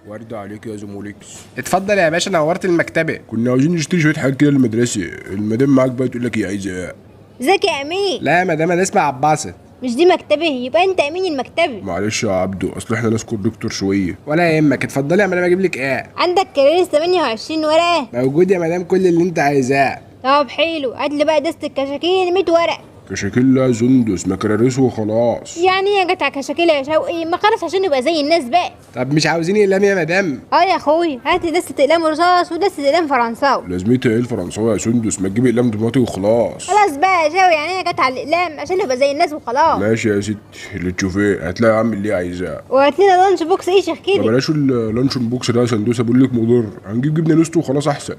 ورد عليك يا زموليكس. اتفضل يا باشا، نورت المكتبه. كنا عاوزين نشتري شويه حاجات كده للمدرسه. المدام معاك بقى تقول لك ايه عايزه. ازيك يا امين؟ لا يا مدام، انا اسمي عباسط. مش دي مكتبه؟ يبقى انت امين المكتبه. معلش يا عبدو، اصل احنا ناس كوندكتور شويه. ولا يهمك، اتفضلي يا مدام اجيب لك ايه. عندك كراريس 28 ورقه؟ موجود يا مدام، كل اللي انت عايزاه. طب حلو، هات لي بقى دست الكشاكيل 100 ورقه. كشاكيل لا زندس، مكراريس وخلاص. يعني ايه جت على كشاكيل يا شوقي؟ ما خلاص عشان نبقى زي الناس بقى. طب مش عاوزين اقلام يا مدام؟ اه يا اخوي، هات لي دستة اقلام رصاص ودستة اقلام فرنساوي. لازمتها ايه الفرنساوي يا سندس؟ ما تجيب اقلام دمياطي وخلاص. خلاص بقى يا شوقي، يعني ايه جت على الاقلام عشان نبقى زي الناس وخلاص. ماشي يا ستي، اللي تشوفيه هتلاقي يا عم اللي عايزاه. وهات لنا لانش بوكس ايه شكلي. ما بلاش اللانشون بوكس ده يا سندوسه، بقول لك مضر. هنجيب جبنه نستو وخلاص احسن.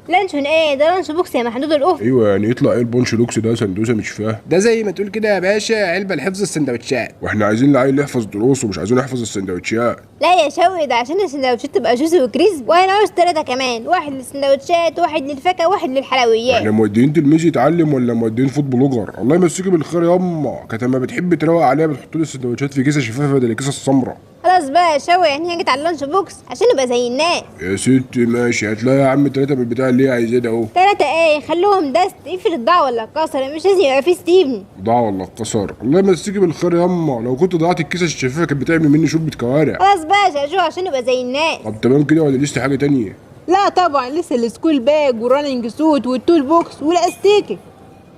لانشون ايه ده؟ لانش بوكس يا محدود الافق. ايوه يعني يطلع ايه البونش لوكس ده يا سندوسه؟ مش فاهم. ده زي ما تقول كده يا باشا علبه لحفظ السندوتشات. واحنا عايزين العيل يحفظ دروسه، مش عايزين يحفظ السندوتشات. لا يا شوقي، ده عشان السندوتشات تبقى جوسي وكريسب، وانا عاوز 3 كمان، واحد للسندوتشات واحد للفاكهه واحد للحلويات. احنا مودين تلميذ يتعلم ولا مودين فود بلوجر؟ الله يمسيكي بالخير ياما. كانت لما بتحب تروق عليها بتحط لي السندوتشات في كيسه شفافه بدل الكيسه السمراء. خلاص بقى يا شوقي، يعني هي جت على اللانش بوكس عشان نبقى زي الناس. يا ستي ماشي، هتلاقي يا عم 3 بالبتاع اللي هي عايزاه ده اهو. 3 ايه؟ خلوهم دست، افرض ضاع ولا اتكسر، مش لازم يبقى فيه ستيفن. ضاع ولا اتكسر؟ الله يمسيكي بالخير ياما، لو كنت ضيعت الكيسه الشفافه كانت بتعمل مني شوربه كوارع. خلاص بقى يا شاشو عشان نبقى زي الناس. طب تمام كده ولا لسه حاجه تانية؟ لا طبعا لسه السكول باج والراننج سوت والتول بوكس والاستيكي.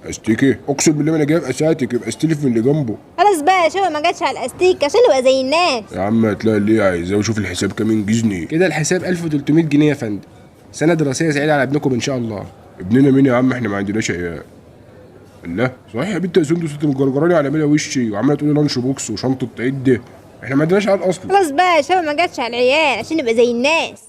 استيكي؟ اقسم بالله ما انا جايب اساتك، يبقى استلف من اللي جنبه. خلاص بقى يا شوقي، ما جاتش على الاستيك عشان نبقى زي الناس. يا عم هتلاقي اللي هي عايزاه وشوف الحساب كام ينجزني. كده الحساب 1300 جنيه يا فندم. سنه دراسيه سعيده على ابنكم ان شاء الله. ابننا مين يا عم؟ احنا ما عندناش عيال. الله صحيح يا بنت يا سندس، انت مجرجراني على ملا وشي وعماله تقولي لانش بوكس وشنطه عده. احنا ما عندناش عيال اصلا. خلاص بقى يا شوقي، ما جاتش على العيال عشان نبقى زي الناس.